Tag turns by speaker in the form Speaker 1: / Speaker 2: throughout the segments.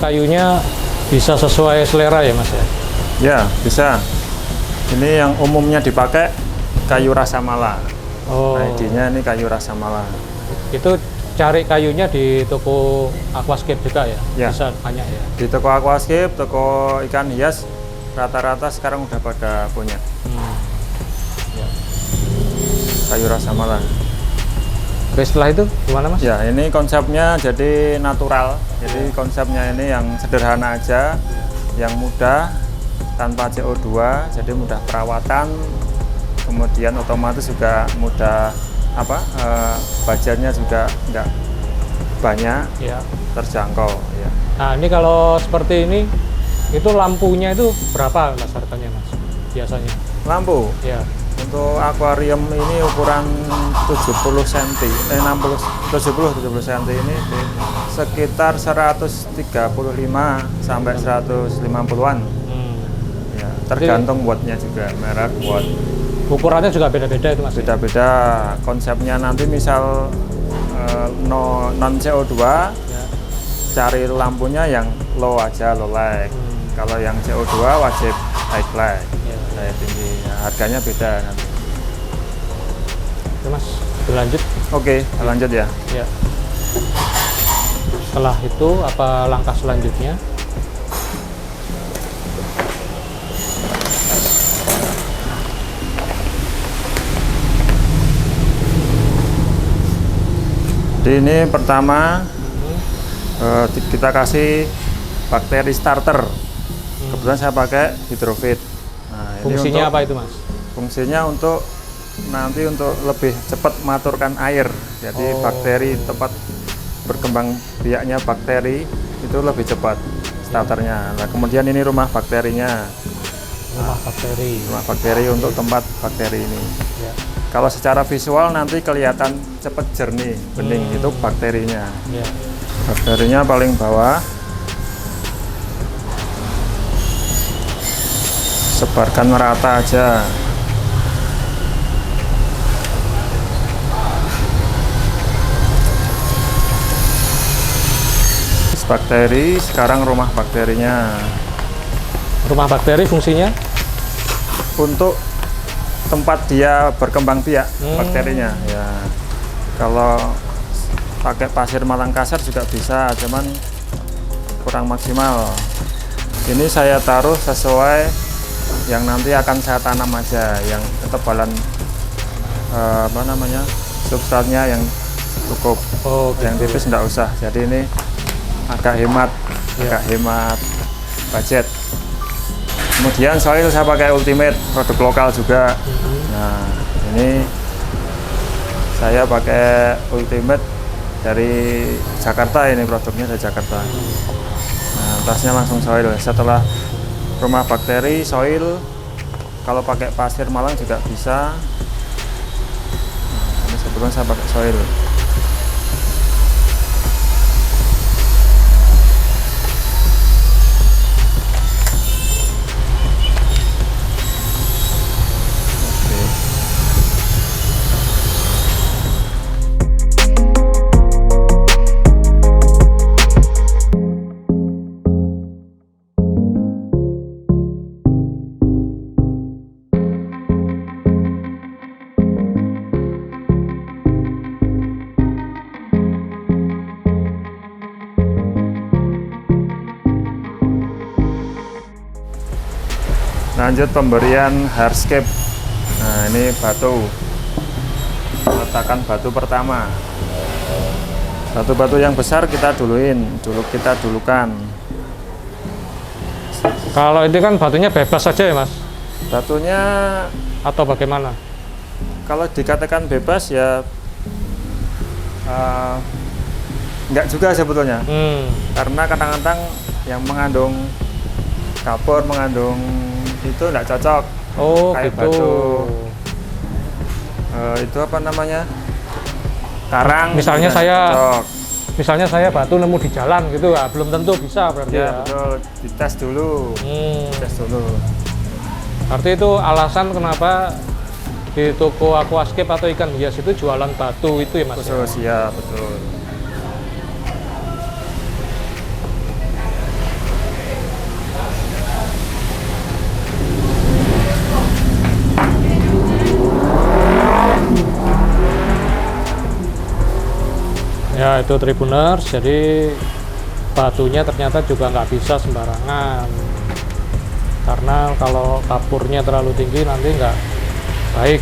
Speaker 1: kayunya bisa sesuai selera ya Mas ya?
Speaker 2: Ya, bisa. Ini yang umumnya dipakai kayu rasa mala.
Speaker 1: Oh.
Speaker 2: Nah, idenya ini kayu rasa mala.
Speaker 1: Itu cari kayunya di toko aquascape juga ya?
Speaker 2: Ya.
Speaker 1: Bisa banyak ya?
Speaker 2: Di toko aquascape, toko ikan hias, rata-rata sekarang udah pada punya.
Speaker 1: Ya.
Speaker 2: Kayu rasa mala.
Speaker 1: Oke, setelah itu gimana Mas?
Speaker 2: Ya, ini konsepnya jadi natural. Jadi konsepnya ini yang sederhana aja, yang mudah, tanpa CO2, jadi mudah perawatan, kemudian otomatis juga mudah budgetnya juga nggak banyak,
Speaker 1: Ya.
Speaker 2: terjangkau. Ya.
Speaker 1: Nah ini kalau seperti ini, itu lampunya itu berapa Mas harganya Mas? Biasanya?
Speaker 2: Lampu
Speaker 1: Ya.
Speaker 2: untuk akuarium ini ukuran 70 cm, 70 cm ini sekitar 135 sampai 150-an. Ya, tergantung wattnya juga, merek watt.
Speaker 1: Ukurannya juga beda-beda itu Mas?
Speaker 2: Beda-beda konsepnya nanti misal non CO2
Speaker 1: Ya.
Speaker 2: cari lampunya yang low aja, low light. Kalau yang CO2 wajib high light, daya tinggi. Ya, harganya beda nanti.
Speaker 1: Oke Mas, berlanjut.
Speaker 2: Oke, lanjut ya.
Speaker 1: Ya. Setelah itu apa langkah selanjutnya?
Speaker 2: Jadi ini pertama kita kasih bakteri starter. Kebetulan saya pakai hidrofit. Nah,
Speaker 1: Fungsinya apa itu Mas?
Speaker 2: Fungsinya untuk nanti untuk lebih cepat maturkan air. Jadi bakteri tempat berkembang biaknya bakteri itu lebih cepat starternya. Nah, kemudian ini rumah bakterinya.
Speaker 1: Rumah
Speaker 2: bakteri untuk tempat bakteri ini.
Speaker 1: Ya.
Speaker 2: Kalau secara visual nanti kelihatan cepat jernih bening, itu bakterinya.
Speaker 1: Ya.
Speaker 2: Bakterinya paling bawah. Sebarkan merata aja. Bakteri, sekarang rumah bakterinya.
Speaker 1: Rumah bakteri fungsinya?
Speaker 2: Untuk tempat dia berkembang biak bakterinya. Ya, kalau pakai pasir malang kasar juga bisa, cuman kurang maksimal. Ini saya taruh sesuai yang nanti akan saya tanam aja, yang ketebalan substratnya yang cukup. Yang tipis enggak usah. Jadi ini agak hemat, budget. Kemudian soil saya pakai Ultimate, produk lokal juga. Nah, ini saya pakai Ultimate dari Jakarta, ini produknya dari Jakarta. Nah, tasnya langsung soil. Setelah rumah bakteri, soil, kalau pakai pasir malang juga bisa. Nah, ini sebelum saya pakai soil. Lanjut pemberian hardscape. Nah, ini batu. Letakkan batu pertama. Batu-batu yang besar kita dulukan.
Speaker 1: Kalau ini kan batunya bebas saja ya Mas?
Speaker 2: Batunya
Speaker 1: Atau bagaimana?
Speaker 2: kalau dikatakan bebas ya enggak juga sebetulnya. Karena kadang-kadang yang mengandung kapur, mengandung itu enggak cocok. Kayak
Speaker 1: gitu.
Speaker 2: batu itu apa namanya, karang.
Speaker 1: Misalnya
Speaker 2: cocok.
Speaker 1: Misalnya saya batu nemu di jalan gitu, belum tentu bisa berarti
Speaker 2: Ya,
Speaker 1: ya.
Speaker 2: betul, dites dulu. Dites dulu.
Speaker 1: Arti itu alasan kenapa di toko aquascape atau ikan hias itu jualan batu itu ya Mas?
Speaker 2: Khusus ya, betul.
Speaker 1: Ya, itu Tribuners, jadi batunya ternyata juga nggak bisa sembarangan, karena kalau kapurnya terlalu tinggi nanti nggak baik.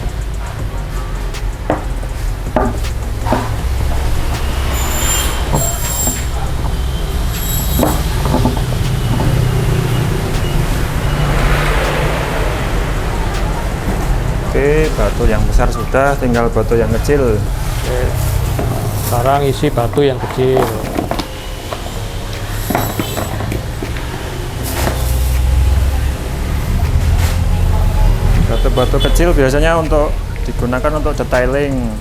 Speaker 2: Oke, batu yang besar sudah, tinggal batu yang kecil.
Speaker 1: Oke. Sekarang isi batu yang kecil.
Speaker 2: Batu-batu kecil biasanya digunakan untuk detailing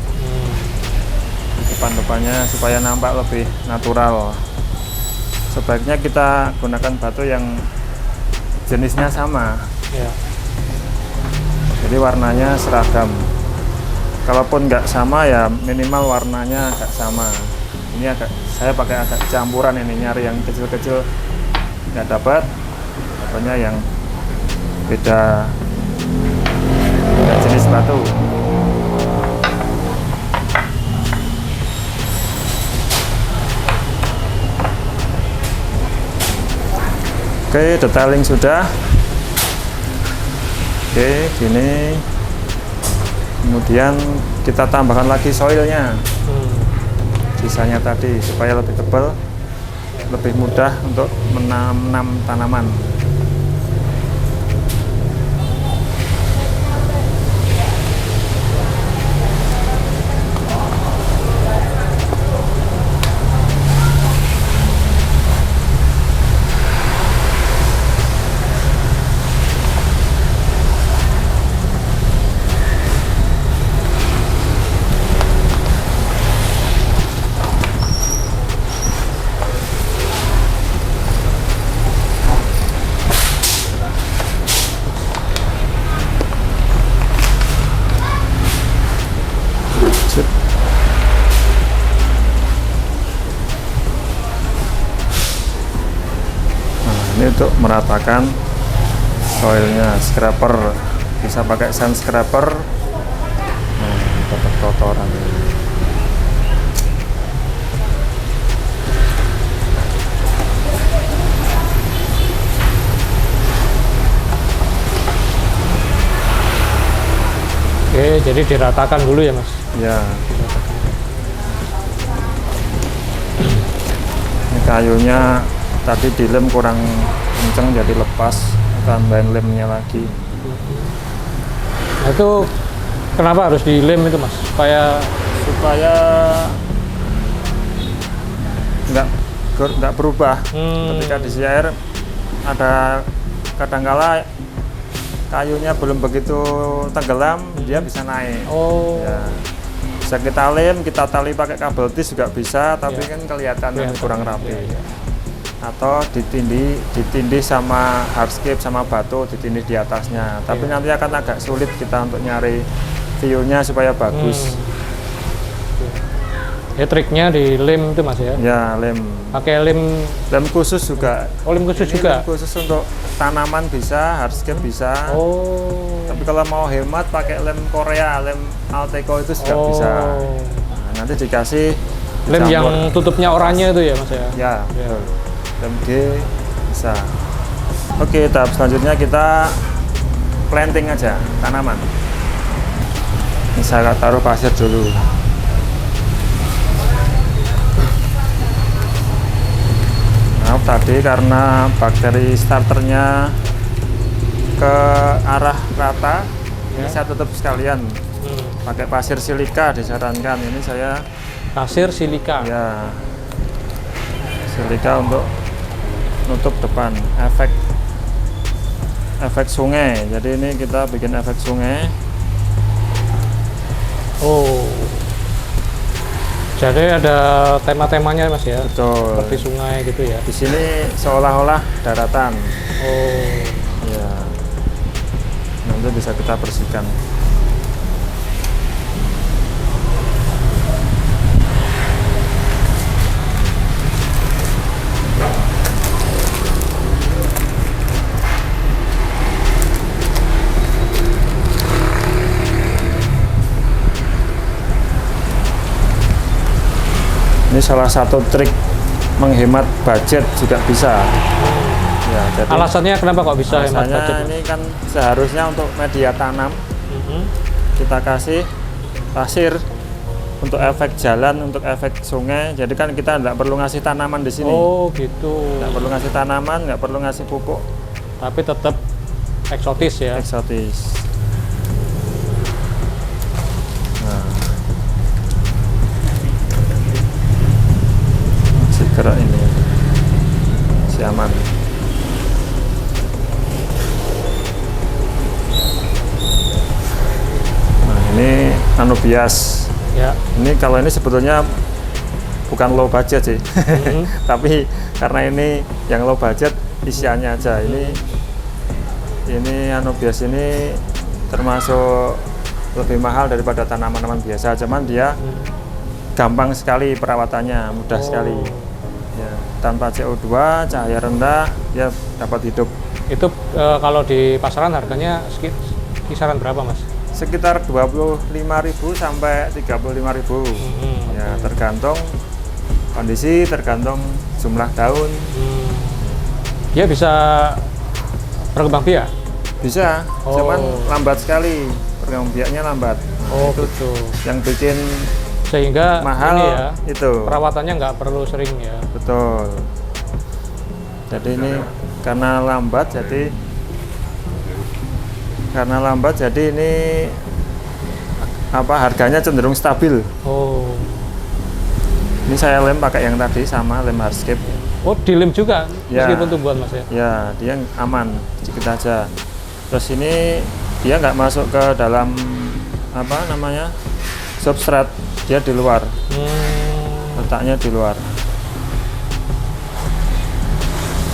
Speaker 2: depan-depannya supaya nampak lebih natural. Sebaiknya kita gunakan batu yang jenisnya sama.
Speaker 1: Ya.
Speaker 2: Jadi warnanya seragam. Kalaupun nggak sama ya minimal warnanya agak sama. Ini saya pakai agak campuran ini, nyari yang kecil-kecil nggak dapat, pokoknya yang beda jenis batu. Oke, detailing sudah. Oke, gini. Kemudian kita tambahkan lagi soilnya, sisanya tadi supaya lebih tebal, lebih mudah untuk menanam tanaman. Ini untuk meratakan soilnya, scraper bisa pakai sand scraper. Dapat kotoran.
Speaker 1: Oke, jadi diratakan dulu ya, Mas.
Speaker 2: Ya. Ini kayunya tadi dilem kurang kenceng jadi lepas, tambahin lemnya lagi.
Speaker 1: Nah, itu kenapa harus dilem itu, Mas? Supaya
Speaker 2: nggak berubah. Ketika diisi air ada kadangkala kayunya belum begitu tenggelam, dia bisa naik.
Speaker 1: Oh.
Speaker 2: Ya. Bisa kita lem, kita tali pakai kabel tis juga bisa, tapi kan kelihatan kurang rapi.
Speaker 1: Ya.
Speaker 2: Atau ditindih sama hardscape sama batu, ditindih di atasnya. Tapi nanti akan agak sulit kita untuk nyari view-nya supaya bagus.
Speaker 1: Ya, triknya di lem itu, Mas ya?
Speaker 2: Ya, lem.
Speaker 1: Pakai lem
Speaker 2: Khusus juga.
Speaker 1: Oh, lem khusus juga?
Speaker 2: Lem khusus untuk tanaman bisa, hardscape bisa.
Speaker 1: Oh.
Speaker 2: Tapi kalau mau hemat pakai lem Korea, lem Alteco itu juga bisa. Nah, nanti dikasih
Speaker 1: lem yang tutupnya oranye itu ya, Mas ya?
Speaker 2: Ya, betul. Lem G bisa. Oke, tahap selanjutnya kita planting aja tanaman. Ini saya taruh pasir dulu. Maaf tadi karena bakteri starternya ke arah rata, ini saya tutup sekalian. Pakai pasir silika disarankan. Ini saya
Speaker 1: pasir silika.
Speaker 2: Ya, silika untuk nutup depan, efek sungai. Jadi ini kita bikin efek sungai.
Speaker 1: Oh, jadi ada tema-temanya, Mas ya?
Speaker 2: Betul.
Speaker 1: Seperti sungai gitu ya?
Speaker 2: Di sini seolah-olah daratan.
Speaker 1: Oh,
Speaker 2: ya. Nanti bisa kita bersihkan. Ini Ini salah satu trik menghemat budget juga bisa. Ya, jadi
Speaker 1: Alasannya kenapa kok bisa hemat
Speaker 2: alasannya
Speaker 1: budget?
Speaker 2: ini kan seharusnya untuk media tanam
Speaker 1: Mhm.
Speaker 2: kita kasih pasir untuk efek jalan, untuk efek sungai. Jadi kan kita nggak perlu ngasih tanaman di sini.
Speaker 1: Oh gitu.
Speaker 2: Nggak perlu ngasih tanaman, nggak perlu ngasih pupuk.
Speaker 1: Tapi tetap eksotis ya.
Speaker 2: Eksotis. Nah. Masih gerak ini. Masih aman. Nah, ini anubias.
Speaker 1: Ya.
Speaker 2: Ini kalau ini sebetulnya bukan low budget sih.
Speaker 1: Mhm.
Speaker 2: Tapi karena ini yang low budget isiannya aja. Ini anubias ini termasuk lebih mahal daripada tanaman-tanaman biasa, cuman dia gampang sekali perawatannya, mudah sekali. Ya, tanpa CO2, cahaya rendah, dia dapat hidup.
Speaker 1: Itu kalau di pasaran harganya kisaran berapa, Mas?
Speaker 2: Sekitar 25.000 sampai 35.000. Ya, tergantung kondisi, tergantung jumlah daun.
Speaker 1: Dia bisa berkembang biak?
Speaker 2: Bisa, cuman lambat sekali. Perkembangan biaknya lambat.
Speaker 1: Oh
Speaker 2: itu
Speaker 1: gitu.
Speaker 2: yang bikin
Speaker 1: Sehingga
Speaker 2: mahal
Speaker 1: ini ya,
Speaker 2: itu.
Speaker 1: perawatannya nggak perlu sering ya.
Speaker 2: Betul. Jadi ini karena lambat jadi ini harganya cenderung stabil.
Speaker 1: Oh.
Speaker 2: Ini saya lem pakai yang tadi sama lem hardscape.
Speaker 1: Oh, dilem juga
Speaker 2: Ya.
Speaker 1: meskipun tumbuhan, Mas ya.
Speaker 2: Ya, dia aman sedikit aja. Terus ini dia nggak masuk ke dalam substrat, dia di luar. Letaknya di luar.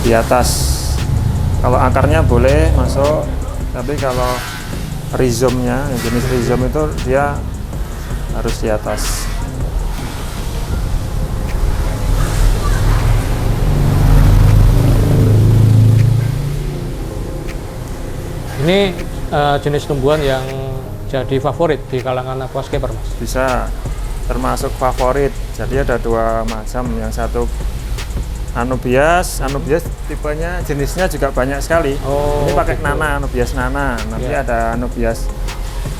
Speaker 2: Di atas. Kalau akarnya boleh masuk, tapi kalau rhizomnya, jenis rhizom itu dia harus di atas.
Speaker 1: Ini jenis tumbuhan yang jadi favorit di kalangan aquascaper, Mas?
Speaker 2: Bisa termasuk favorit. Jadi ada dua macam. Yang satu anubias tipenya jenisnya juga banyak sekali.
Speaker 1: Oh,
Speaker 2: ini pakai
Speaker 1: gitu.
Speaker 2: anubias nana. Nanti
Speaker 1: Ya.
Speaker 2: ada anubias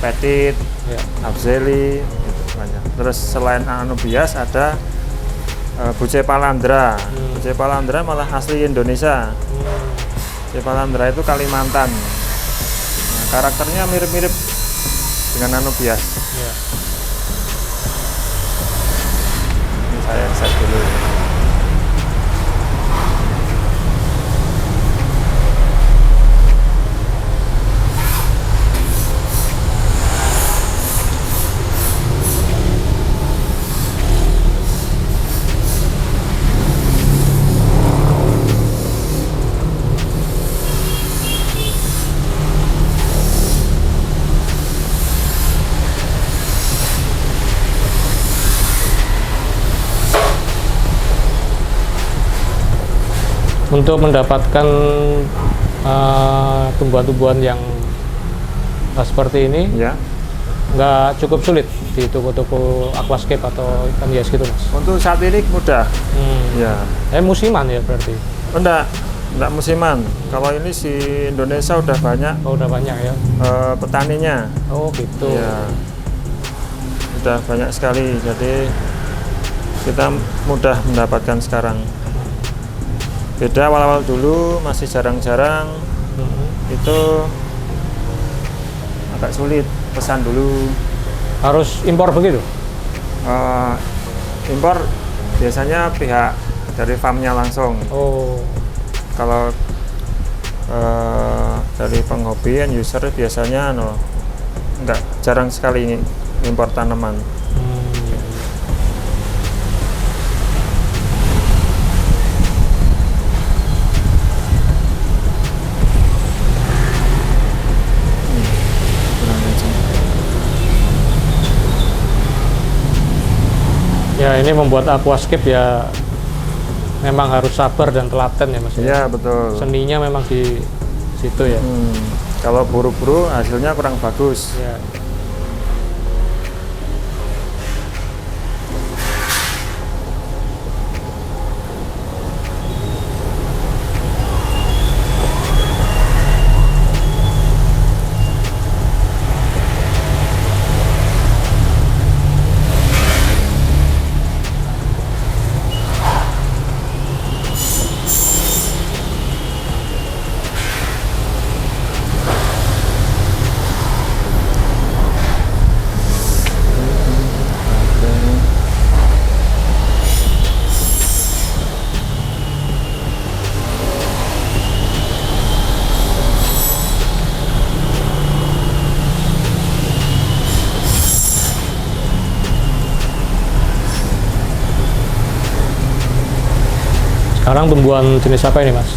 Speaker 2: petit,
Speaker 1: Ya.
Speaker 2: abzeli, gitu, banyak. Terus selain anubias ada bucepalandra. Bucepalandra malah asli Indonesia. Bucepalandra itu Kalimantan. Nah, karakternya mirip-mirip dengan anubias.
Speaker 1: Ya.
Speaker 2: Ini saya set dulu.
Speaker 1: Untuk mendapatkan tumbuhan-tumbuhan yang seperti ini,
Speaker 2: Ya.
Speaker 1: nggak cukup sulit di toko-toko aquascape atau ikan hias gitu, Mas?
Speaker 2: Untuk saat ini mudah. Ya.
Speaker 1: Musiman ya berarti?
Speaker 2: Enggak musiman. Kalau ini si Indonesia udah banyak
Speaker 1: Oh, udah banyak ya?
Speaker 2: petaninya.
Speaker 1: Oh gitu.
Speaker 2: Ya. Udah banyak sekali. Jadi kita mudah mendapatkan sekarang. Beda awal-awal dulu masih jarang-jarang. Itu agak sulit, pesan dulu.
Speaker 1: Harus impor begitu?
Speaker 2: Impor biasanya pihak dari farmnya langsung.
Speaker 1: Oh.
Speaker 2: Kalau dari penghobi and user biasanya enggak, jarang sekali impor tanaman.
Speaker 1: Ya, ini membuat aquascape ya memang harus sabar dan telaten ya, Mas.
Speaker 2: Iya, betul.
Speaker 1: Seninya memang di situ ya.
Speaker 2: Kalau buru-buru hasilnya kurang bagus.
Speaker 1: Ya. Sekarang tumbuhan jenis apa ini, Mas?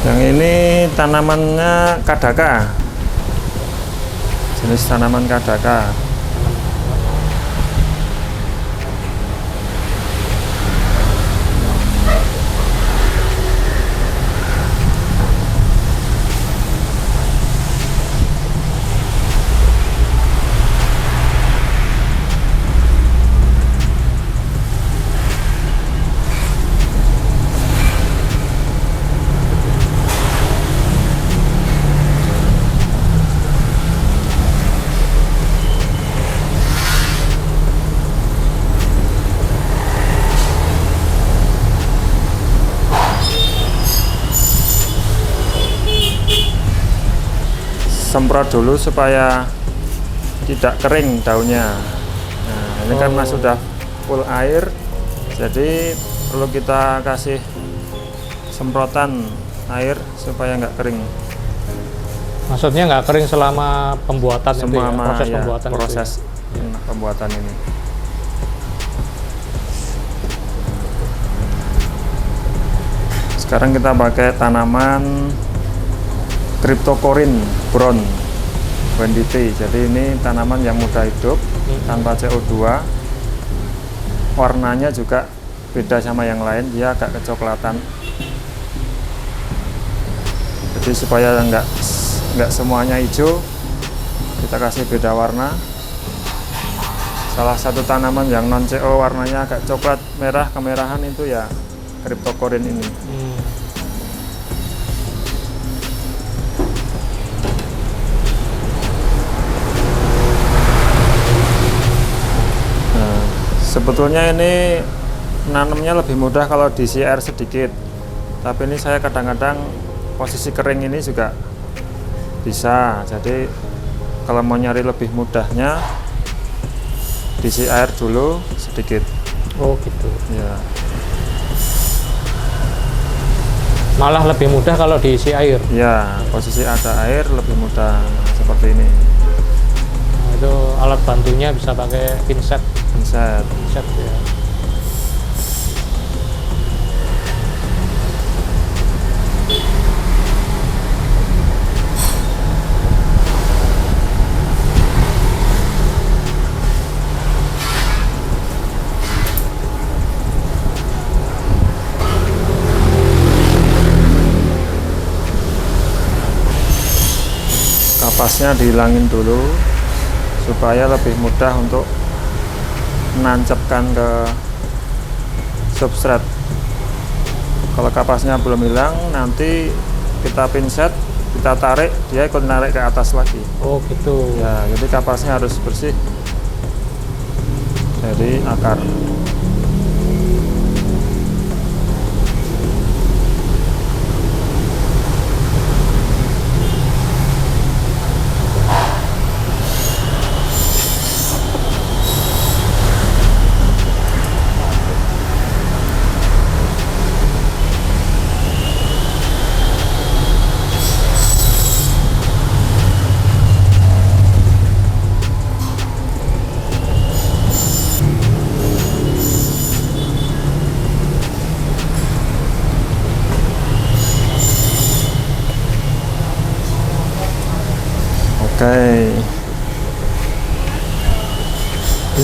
Speaker 2: Yang ini tanamannya kadaka. Jenis tanaman kadaka. Semprot dulu supaya tidak kering daunnya. Nah, ini karena sudah full air, jadi perlu kita kasih semprotan air supaya nggak kering.
Speaker 1: Maksudnya nggak kering selama pembuatan itu ya? Proses
Speaker 2: ya,
Speaker 1: pembuatan
Speaker 2: proses
Speaker 1: itu ya?
Speaker 2: pembuatan ini. Sekarang kita pakai tanaman Cryptocorin brown Wendyte. Jadi ini tanaman yang mudah hidup tanpa CO2. Warnanya juga beda sama yang lain, dia agak kecoklatan. Jadi supaya nggak semuanya hijau, kita kasih beda warna. Salah satu tanaman yang non CO warnanya agak coklat merah kemerahan itu ya Cryptocorin ini. Sebetulnya ini nanamnya lebih mudah kalau diisi air sedikit, tapi ini saya kadang-kadang posisi kering ini juga bisa. Jadi kalau mau nyari lebih mudahnya diisi air dulu sedikit.
Speaker 1: Oh gitu
Speaker 2: ya.
Speaker 1: Malah lebih mudah kalau diisi air
Speaker 2: ya, posisi ada air lebih mudah. Nah, seperti ini.
Speaker 1: Nah, itu alat bantunya bisa pakai pinset ya.
Speaker 2: Kapasnya dihilangin dulu supaya lebih mudah untuk menancapkan ke substrat. Kalau kapasnya belum hilang, nanti kita pinset, kita tarik, dia ikut narik ke atas lagi.
Speaker 1: Oh gitu
Speaker 2: ya. Jadi kapasnya harus bersih dari akar.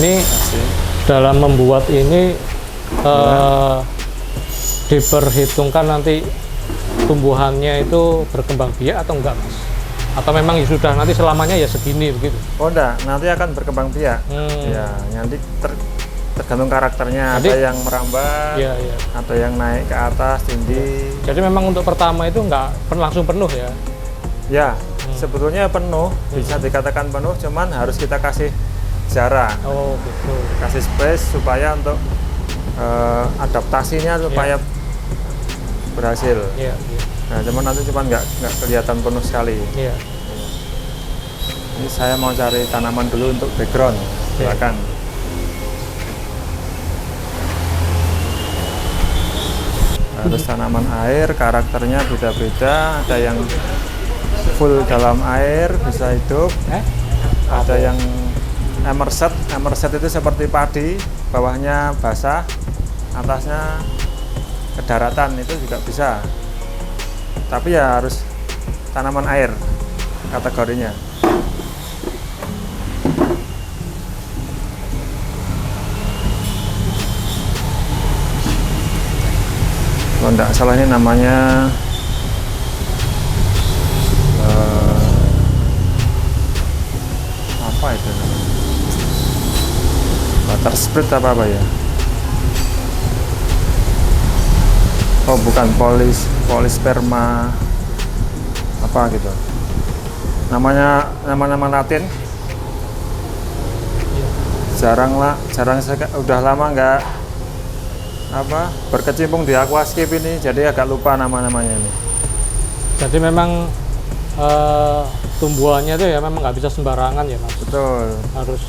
Speaker 1: Ini dalam membuat ini diperhitungkan nanti tumbuhannya itu berkembang biak atau enggak, Mas? Atau memang sudah nanti selamanya ya segini begitu?
Speaker 2: Oh enggak, nanti akan berkembang biak. Ya, nanti tergantung karakternya. Jadi, ada yang merambat, ada yang naik ke atas tinggi.
Speaker 1: Jadi memang untuk pertama itu enggak langsung penuh ya?
Speaker 2: Ya, sebetulnya penuh, bisa dikatakan penuh, cuman harus kita kasih jarak.
Speaker 1: Oh gitu.
Speaker 2: Kasih space supaya untuk adaptasinya supaya berhasil. Nah, cuman nanti nggak kelihatan penuh sekali. Ini saya mau cari tanaman dulu untuk background. Silakan. Harus tanaman air, karakternya beda-beda. Ada yang full dalam air bisa hidup. Ada yang emerset itu seperti padi, bawahnya basah, atasnya ke daratan itu juga bisa, tapi ya harus tanaman air kategorinya. Kalau tidak salah ini namanya apa itu namanya? Butter spread apa ya? Oh bukan, polisperma apa gitu. Namanya nama-nama Latin. Jarang udah lama nggak berkecimpung di aquascape ini, jadi agak lupa nama-namanya ini.
Speaker 1: Jadi memang tumbuhannya itu ya memang nggak bisa sembarangan ya Mas.
Speaker 2: Betul.
Speaker 1: Harus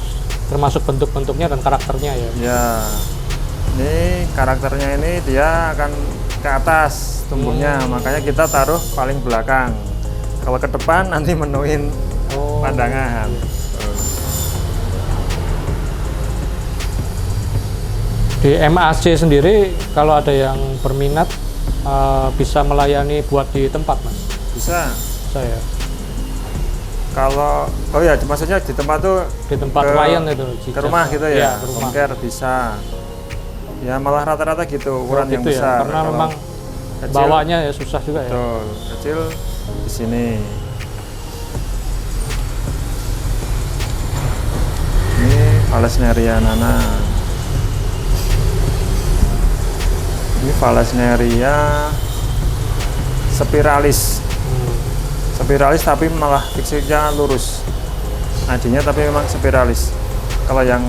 Speaker 1: termasuk bentuk-bentuknya dan karakternya ya.
Speaker 2: Ya, ini karakternya ini dia akan ke atas tumbuhnya, makanya kita taruh paling belakang. Kalau ke depan nanti menuin pandangan.
Speaker 1: Di MAC sendiri kalau ada yang berminat bisa melayani buat di tempat Mas?
Speaker 2: Bisa.
Speaker 1: Saya.
Speaker 2: Kalau maksudnya di tempat tuh
Speaker 1: Di tempat klien itu.
Speaker 2: ke rumah gitu ya.
Speaker 1: Iya, ke rumah.
Speaker 2: Home care bisa. Ya malah rata-rata gitu ukuran yang
Speaker 1: Gitu
Speaker 2: besar.
Speaker 1: ya, karena
Speaker 2: Kalau
Speaker 1: memang
Speaker 2: kecil,
Speaker 1: bawanya ya susah juga ya.
Speaker 2: betul, kecil di sini. Ini Valesneria nana. Ini Valesneria spiralis. Spiralis tapi malah fiksinya lurus. Nadinya tapi memang spiralis. Kalau yang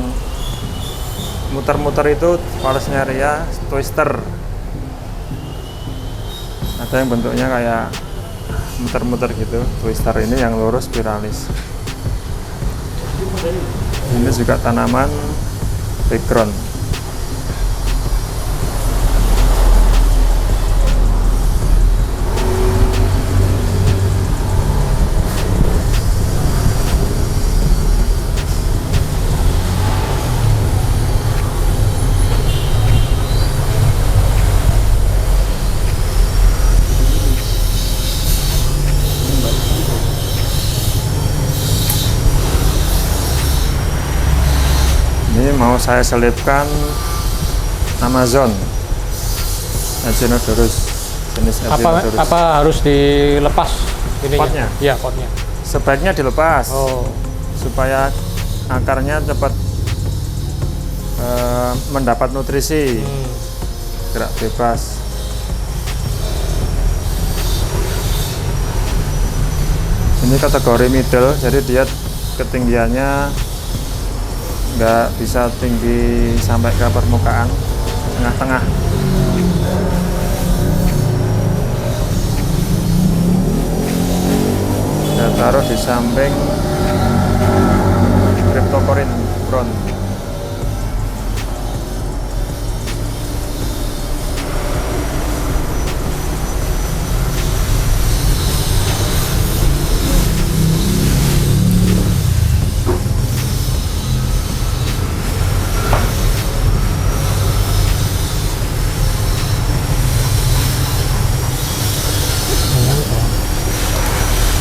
Speaker 2: muter-muter itu Valesneria twister. Ada yang bentuknya kayak muter-muter gitu, twister. Ini yang lurus spiralis. Ini juga tanaman background. Ini mau saya selipkan Amazon Acinodorus, jenis Acinodorus.
Speaker 1: Apa harus dilepas ininya?
Speaker 2: Potnya?
Speaker 1: Iya, potnya.
Speaker 2: Sebaiknya dilepas supaya akarnya cepat mendapat nutrisi, gerak bebas. Ini kategori middle, jadi dia ketinggiannya nggak bisa tinggi sampai ke permukaan, tengah-tengah. Saya taruh di samping Cryptocorin brown.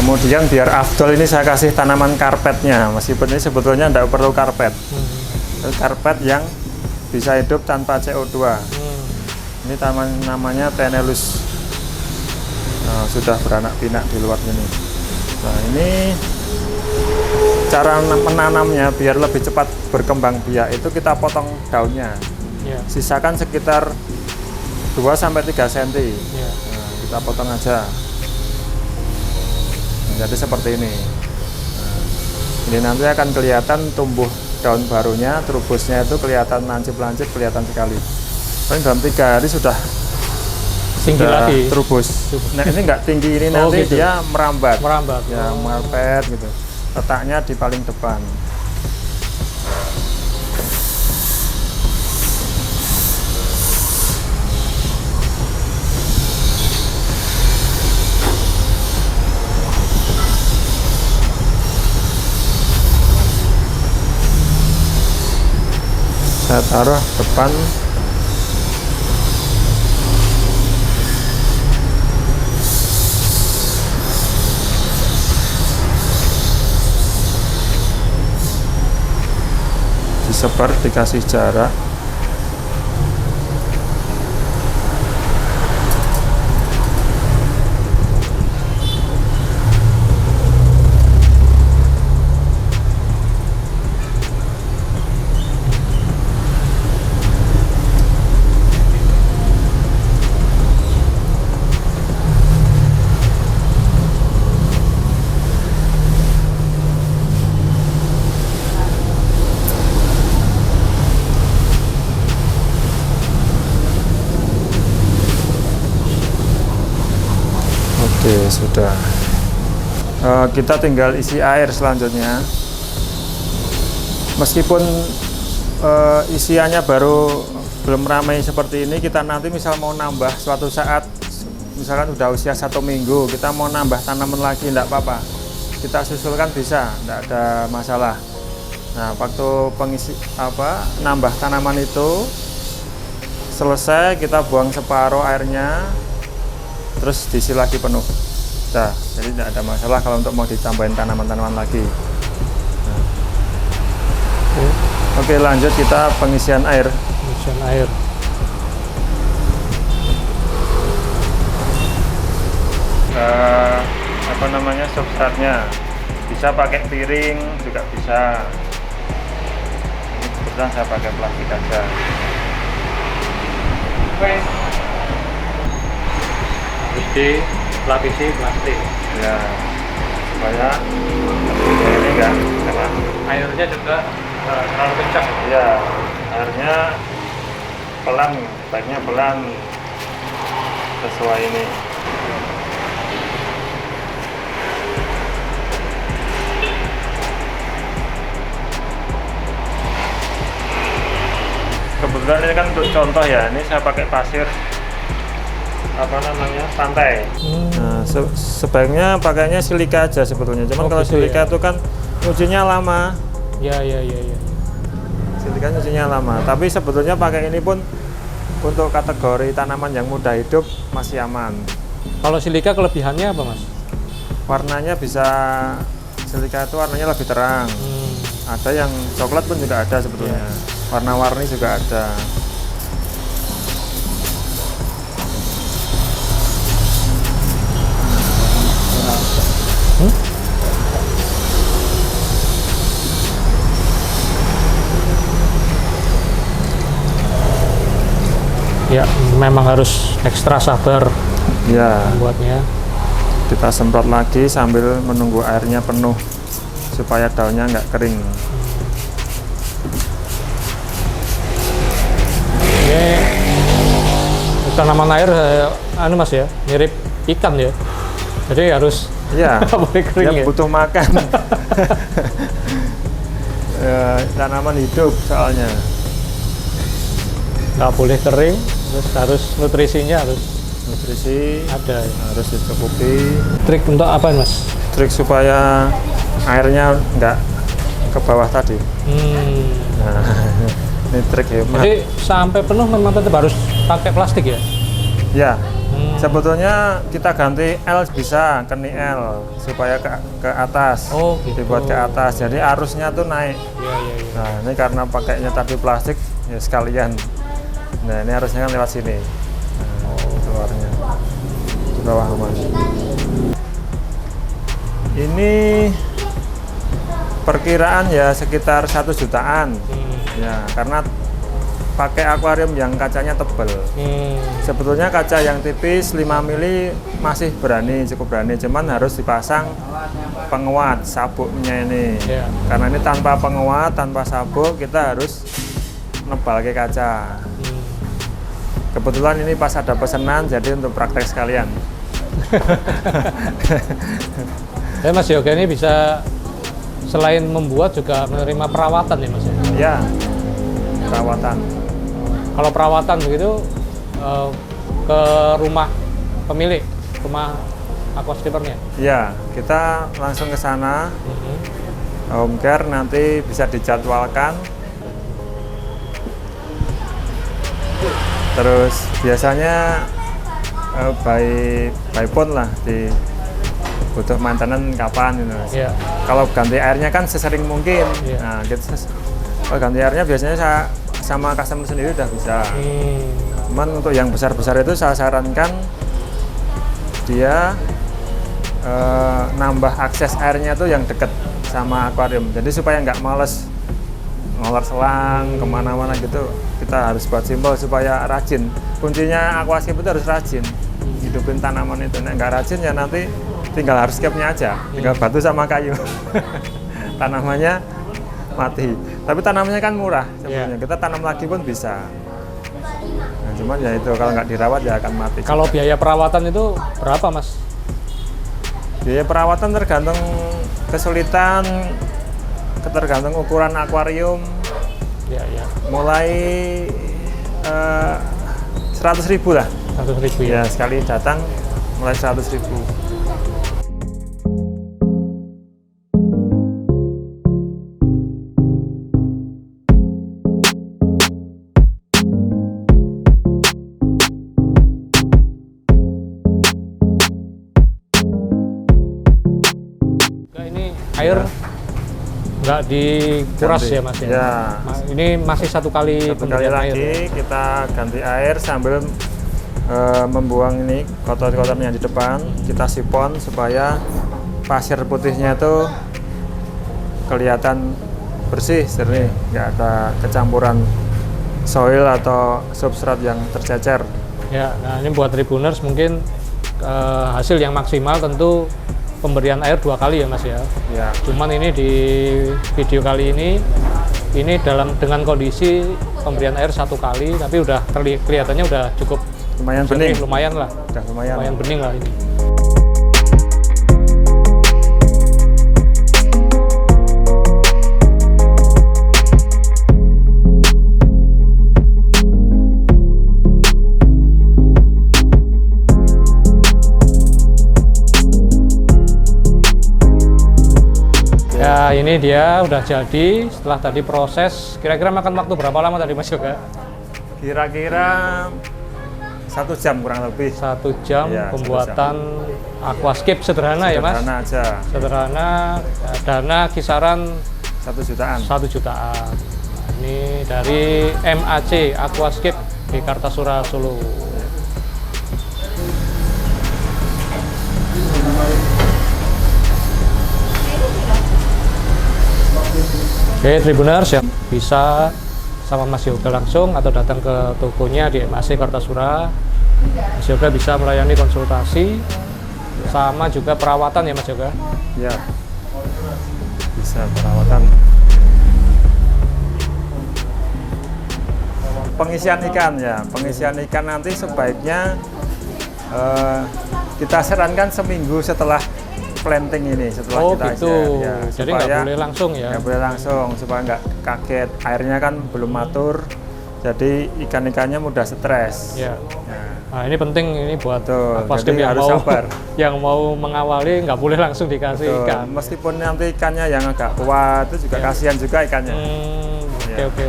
Speaker 2: Kemudian biar afdol ini saya kasih tanaman karpetnya, meskipun ini sebetulnya tidak perlu karpet. Karpet yang bisa hidup tanpa CO2. Ini taman namanya Tenellus. Nah, sudah beranak pinak di luar ini. Nah, ini cara menanamnya biar lebih cepat berkembang biak itu kita potong daunnya. Sisakan sekitar 2-3 cm. Nah, kita potong aja. Jadi seperti ini. Nah, ini nanti akan kelihatan tumbuh daun barunya, trubusnya itu kelihatan lancip-lancip, kelihatan sekali. Paling dalam 3 hari sudah
Speaker 1: tinggi lagi
Speaker 2: trubus. Nah ini nggak tinggi ini nanti
Speaker 1: gitu.
Speaker 2: dia merambat.
Speaker 1: Ya,
Speaker 2: merambat gitu. Letaknya di paling depan. Saya taruh depan disebar, dikasih jarak. Oke, sudah. Kita tinggal isi air selanjutnya. Meskipun isiannya baru belum ramai seperti ini, kita nanti misal mau nambah suatu saat, misalkan udah usia 1 minggu, kita mau nambah tanaman lagi, enggak apa-apa. Kita susulkan bisa, enggak ada masalah. Nah, waktu nambah tanaman itu selesai, kita buang separuh airnya, terus diisi lagi penuh. Nah, jadi tidak ada masalah kalau untuk mau ditambahin tanaman-tanaman lagi. Nah. Oke, lanjut kita pengisian air.
Speaker 1: Pengisian air.
Speaker 2: Substratnya bisa pakai piring juga bisa. Ini kebetulan saya pakai plastik aja.
Speaker 1: Oke. Lapisi plastik
Speaker 2: Ya, supaya ini enggak kena.
Speaker 1: airnya juga terlalu kencang.
Speaker 2: Ya, airnya pelan, baiknya pelan sesuai ini. Kebetulan ini kan untuk contoh ya, ini saya pakai pasir santai. Nah, sebaiknya pakainya silika aja sebetulnya. Cuman kalau
Speaker 1: gitu
Speaker 2: silika
Speaker 1: ya?
Speaker 2: itu kan nyucinya lama.
Speaker 1: Ya.
Speaker 2: Silika nyucinya lama. Tapi sebetulnya pakai ini pun untuk kategori tanaman yang mudah hidup masih aman.
Speaker 1: Kalau silika kelebihannya apa, Mas?
Speaker 2: Warnanya bisa, silika itu warnanya lebih terang. Ada yang coklat pun juga ada sebetulnya. Warna-warni juga ada.
Speaker 1: Ya, memang harus ekstra sabar
Speaker 2: Ya,
Speaker 1: membuatnya.
Speaker 2: kita semprot lagi sambil menunggu airnya penuh supaya daunnya nggak kering.
Speaker 1: Ini tanaman air, Mas ya, mirip ikan ya. Jadi harus
Speaker 2: Ya,
Speaker 1: boleh kering
Speaker 2: dia
Speaker 1: ya.
Speaker 2: butuh makan. Tanaman hidup soalnya.
Speaker 1: Nggak boleh kering, terus harus nutrisinya harus
Speaker 2: Nutrisi
Speaker 1: ada ya.
Speaker 2: harus dicukupi.
Speaker 1: Trik untuk apa, Mas?
Speaker 2: Trik supaya airnya nggak ke bawah tadi. Nah, ini trik hemat.
Speaker 1: Jadi sampai penuh memang tetap harus pakai plastik ya?
Speaker 2: Ya, sebetulnya kita ganti L bisa, keni L supaya ke atas.
Speaker 1: Oh, gitu.
Speaker 2: Dibuat ke atas, jadi arusnya tuh naik.
Speaker 1: Iya.
Speaker 2: Nah, ini karena pakainya tadi plastik, ya sekalian. Nah, ini harusnya kan lewat sini. Nah, keluarnya di bawah Mas. Ini perkiraan ya sekitar 1 jutaan. Ya, karena pakai akuarium yang kacanya tebal. Sebetulnya kaca yang tipis 5 mili masih cukup berani. Cuman harus dipasang penguat sabuknya ini.
Speaker 1: Yeah.
Speaker 2: Karena ini tanpa penguat, tanpa sabuk, kita harus nebal ke kaca. Kebetulan ini pas ada pesanan, jadi untuk praktek sekalian.
Speaker 1: Mas Yoga ini bisa selain membuat juga menerima perawatan ya, Mas?
Speaker 2: Ya, perawatan.
Speaker 1: Kalau perawatan begitu ke rumah pemilik, rumah aquascapernya?
Speaker 2: Ya, kita langsung ke sana. Home care nanti bisa dijadwalkan. Terus biasanya by phone lah, butuh maintenance kapan gitu.
Speaker 1: Yeah.
Speaker 2: Kalau ganti airnya kan sesering mungkin.
Speaker 1: Yeah.
Speaker 2: Nah, Kalau ganti airnya biasanya saya sama customer sendiri udah bisa. Cuman untuk yang besar-besar itu saya sarankan dia nambah akses airnya tuh yang deket sama akuarium. Jadi supaya nggak males ngolor selang kemana-mana gitu, kita harus buat simpel supaya rajin. Kuncinya aquascape itu harus rajin hidupin tanaman itu. Nah, nggak rajin ya nanti tinggal hardscape-nya aja, tinggal batu sama kayu. Tanamannya mati. Tapi tanamannya kan murah sebenarnya. Kita tanam lagi pun bisa. Nah, cuman ya itu kalau nggak dirawat ya akan mati.
Speaker 1: Kalau biaya perawatan itu berapa, Mas?
Speaker 2: Biaya perawatan tergantung kesulitan, tergantung ukuran akuarium.
Speaker 1: Ya.
Speaker 2: Mulai 100.000 lah.
Speaker 1: 100.000
Speaker 2: Ya, sekali datang mulai 100.000.
Speaker 1: Ini air nggak dikuras
Speaker 2: Ganti.
Speaker 1: ya, Mas ya?
Speaker 2: Ya.
Speaker 1: Ini masih satu kali
Speaker 2: Satu kali
Speaker 1: pemberian air.
Speaker 2: lagi kita ganti air sambil membuang ini kotor-kotornya di depan. Kita sipon supaya pasir putihnya itu kelihatan bersih, jernih, nggak ada kecampuran soil atau substrat yang tercecer.
Speaker 1: Ya, nah ini buat Tribuners mungkin hasil yang maksimal tentu pemberian air 2 kali ya, Mas ya.
Speaker 2: Ya.
Speaker 1: Cuman ini di video kali ini dengan kondisi pemberian air 1 kali, tapi udah kelihatannya udah cukup
Speaker 2: Lumayan
Speaker 1: jernih,
Speaker 2: bening.
Speaker 1: lumayan lah,
Speaker 2: Udah lumayan.
Speaker 1: lumayan bening lah ini. Ya, ini dia udah jadi. Setelah tadi proses, kira-kira makan waktu berapa lama tadi, Mas Yoga?
Speaker 2: Kira-kira 1 jam kurang lebih.
Speaker 1: 1 jam
Speaker 2: Iya, 1
Speaker 1: pembuatan aquascape sederhana ya, Mas?
Speaker 2: Sederhana aja.
Speaker 1: Sederhana, dana kisaran
Speaker 2: 1 jutaan.
Speaker 1: 1 jutaan. Ini dari MAC Aquascape di Kartasura, Solo. Oke, Tribuners ya bisa sama Mas Yoga langsung atau datang ke tokonya di MAC Kartasura. Mas Yoga bisa melayani konsultasi sama juga perawatan ya, Mas Yoga.
Speaker 2: Ya, bisa perawatan. Pengisian ikan ya, pengisian ikan nanti sebaiknya kita sarankan seminggu setelah planting ini, setelah kita
Speaker 1: gitu.
Speaker 2: share, ya,
Speaker 1: Jadi nggak boleh langsung ya?
Speaker 2: Nggak boleh langsung supaya nggak kaget. Airnya kan belum matur, jadi ikan-ikannya mudah stres.
Speaker 1: Ya.
Speaker 2: Nah,
Speaker 1: Nah, ini penting ini buat
Speaker 2: betul.
Speaker 1: aquascape
Speaker 2: Jadi
Speaker 1: yang
Speaker 2: harus
Speaker 1: mau
Speaker 2: sabar.
Speaker 1: yang mau mengawali nggak boleh langsung dikasih
Speaker 2: betul.
Speaker 1: ikan.
Speaker 2: Meskipun nanti ikannya yang agak tua itu juga kasihan juga ikannya.
Speaker 1: Oke,
Speaker 2: Ya.
Speaker 1: oke.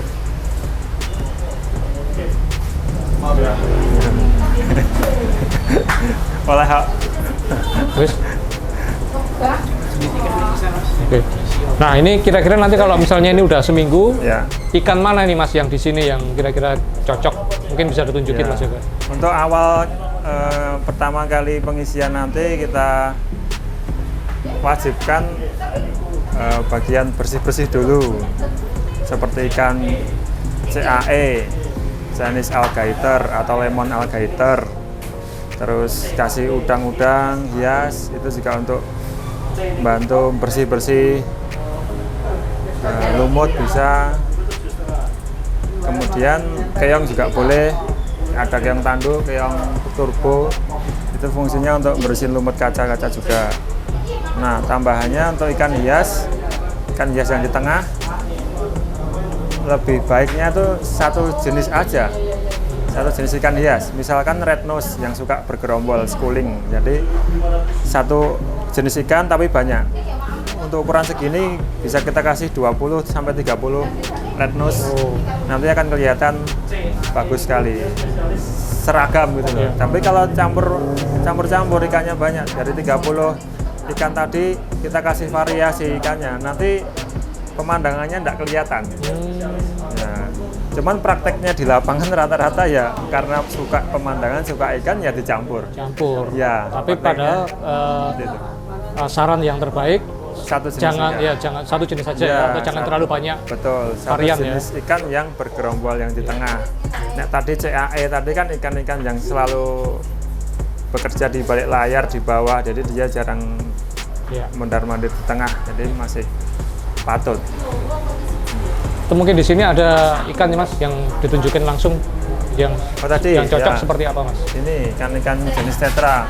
Speaker 2: Oleh
Speaker 1: Terus. Oke. Nah, ini kira-kira nanti kalau misalnya ini udah seminggu,
Speaker 2: ya.
Speaker 1: ikan mana nih, Mas, yang di sini yang kira-kira cocok? Mungkin bisa ditunjukin,
Speaker 2: Ya.
Speaker 1: Mas Yoga.
Speaker 2: Untuk awal pertama kali pengisian nanti kita wajibkan bagian bersih-bersih dulu, seperti ikan CAE, Chinese alligator atau lemon alligator. Terus kasih udang-udang hias, itu juga untuk bantu bersih-bersih lumut bisa. Kemudian keong juga boleh, ada keong tanduk, keong turbo, itu fungsinya untuk bersihin lumut kaca-kaca juga. Nah, tambahannya untuk ikan hias yang di tengah lebih baiknya tuh satu jenis aja, satu jenis ikan hias, misalkan red nose yang suka bergerombol schooling, jadi satu jenis ikan tapi banyak. Untuk ukuran segini bisa kita kasih 20 sampai 30 red nose. Nanti akan kelihatan bagus sekali, seragam gitu loh. Tapi kalau campur ikannya banyak, dari 30 ikan tadi kita kasih variasi ikannya, nanti pemandangannya tidak kelihatan. Cuman prakteknya di lapangan rata-rata ya karena suka pemandangan, suka ikan ya dicampur.
Speaker 1: Campur.
Speaker 2: Ya,
Speaker 1: Tapi
Speaker 2: prakteknya
Speaker 1: padahal
Speaker 2: gitu.
Speaker 1: saran yang terbaik
Speaker 2: Satu jenis
Speaker 1: jangan
Speaker 2: ikan.
Speaker 1: jangan satu jenis saja
Speaker 2: Ya,
Speaker 1: ya, atau jangan
Speaker 2: satu.
Speaker 1: terlalu banyak.
Speaker 2: Betul, satu
Speaker 1: varian
Speaker 2: jenis ikan yang bergerombol yang di tengah. Nah, tadi CAE tadi kan ikan-ikan yang selalu bekerja di balik layar di bawah, jadi dia jarang
Speaker 1: Ya.
Speaker 2: mondar-mandir di tengah, jadi masih patut.
Speaker 1: Itu mungkin di sini ada ikan nih Mas yang ditunjukin langsung yang
Speaker 2: Oh, tadi
Speaker 1: yang cocok
Speaker 2: ya.
Speaker 1: seperti apa Mas?
Speaker 2: Ini ikan-ikan jenis tetra.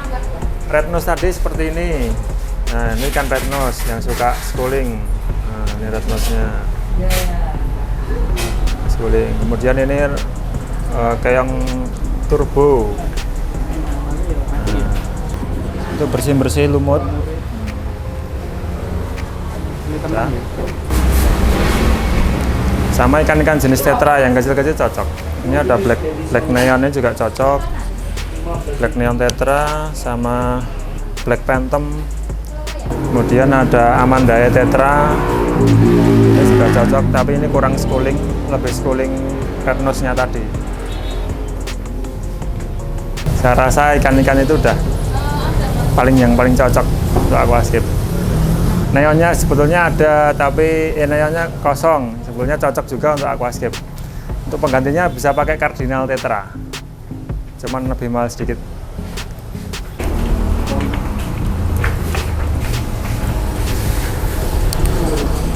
Speaker 2: Red nose tadi seperti ini. Nah, ini ikan red nose yang suka schooling. Nah, ini red nose-nya. Schooling. Kemudian ini keong turbo. Nah, itu bersih-bersih lumut. Nah. Sama ikan-ikan jenis tetra yang kecil-kecil cocok. Ini ada black neonnya juga cocok. Black neon tetra sama black phantom. Kemudian ada amandae tetra. Ini juga cocok, tapi ini kurang schooling, lebih schooling red nose-nya tadi. Saya rasa ikan-ikan itu udah yang paling cocok untuk aquascape. Neonnya sebetulnya ada, tapi neonnya kosong. Sebetulnya cocok juga untuk aquascape. Untuk penggantinya bisa pakai cardinal tetra, cuman lebih mahal sedikit.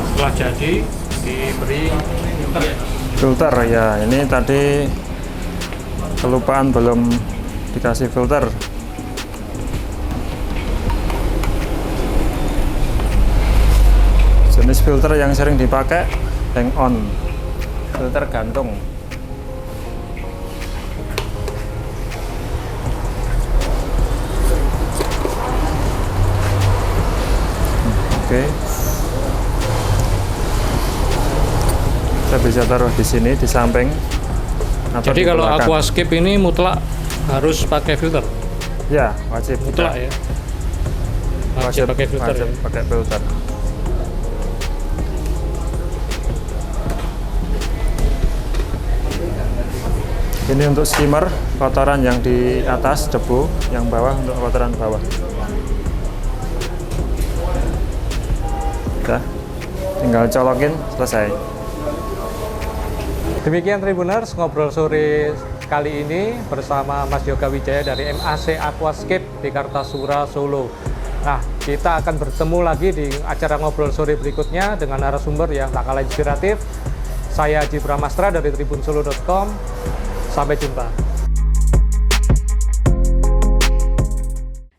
Speaker 1: Setelah jadi diberi filter ya.
Speaker 2: Filter ya, ini tadi kelupaan belum dikasih filter. Jenis filter yang sering dipakai hang on, filter gantung. Oke. Kita bisa taruh di sini di samping. atau
Speaker 1: Jadi
Speaker 2: di
Speaker 1: kalau
Speaker 2: belakang.
Speaker 1: aquascape ini mutlak harus pakai filter.
Speaker 2: Ya, wajib.
Speaker 1: Mutlak ya. Wajib pakai filter
Speaker 2: wajib
Speaker 1: ya.
Speaker 2: pakai filter. Ini untuk skimmer, kotoran yang di atas debu, yang bawah untuk kotoran bawah. Udah, tinggal colokin, selesai.
Speaker 1: Demikian Tribuners, ngobrol sore kali ini bersama Mas Yoga Wijaya dari MAC Aquascape di Kartasura, Solo. Nah, kita akan bertemu lagi di acara ngobrol sore berikutnya dengan narasumber yang tak kalah inspiratif. Saya Haji Pramastra dari tribunsolo.com. Sampai jumpa.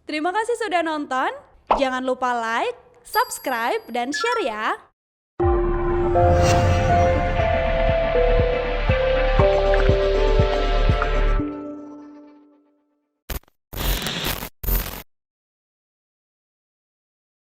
Speaker 3: Terima kasih sudah nonton. Jangan lupa like, subscribe, dan share ya.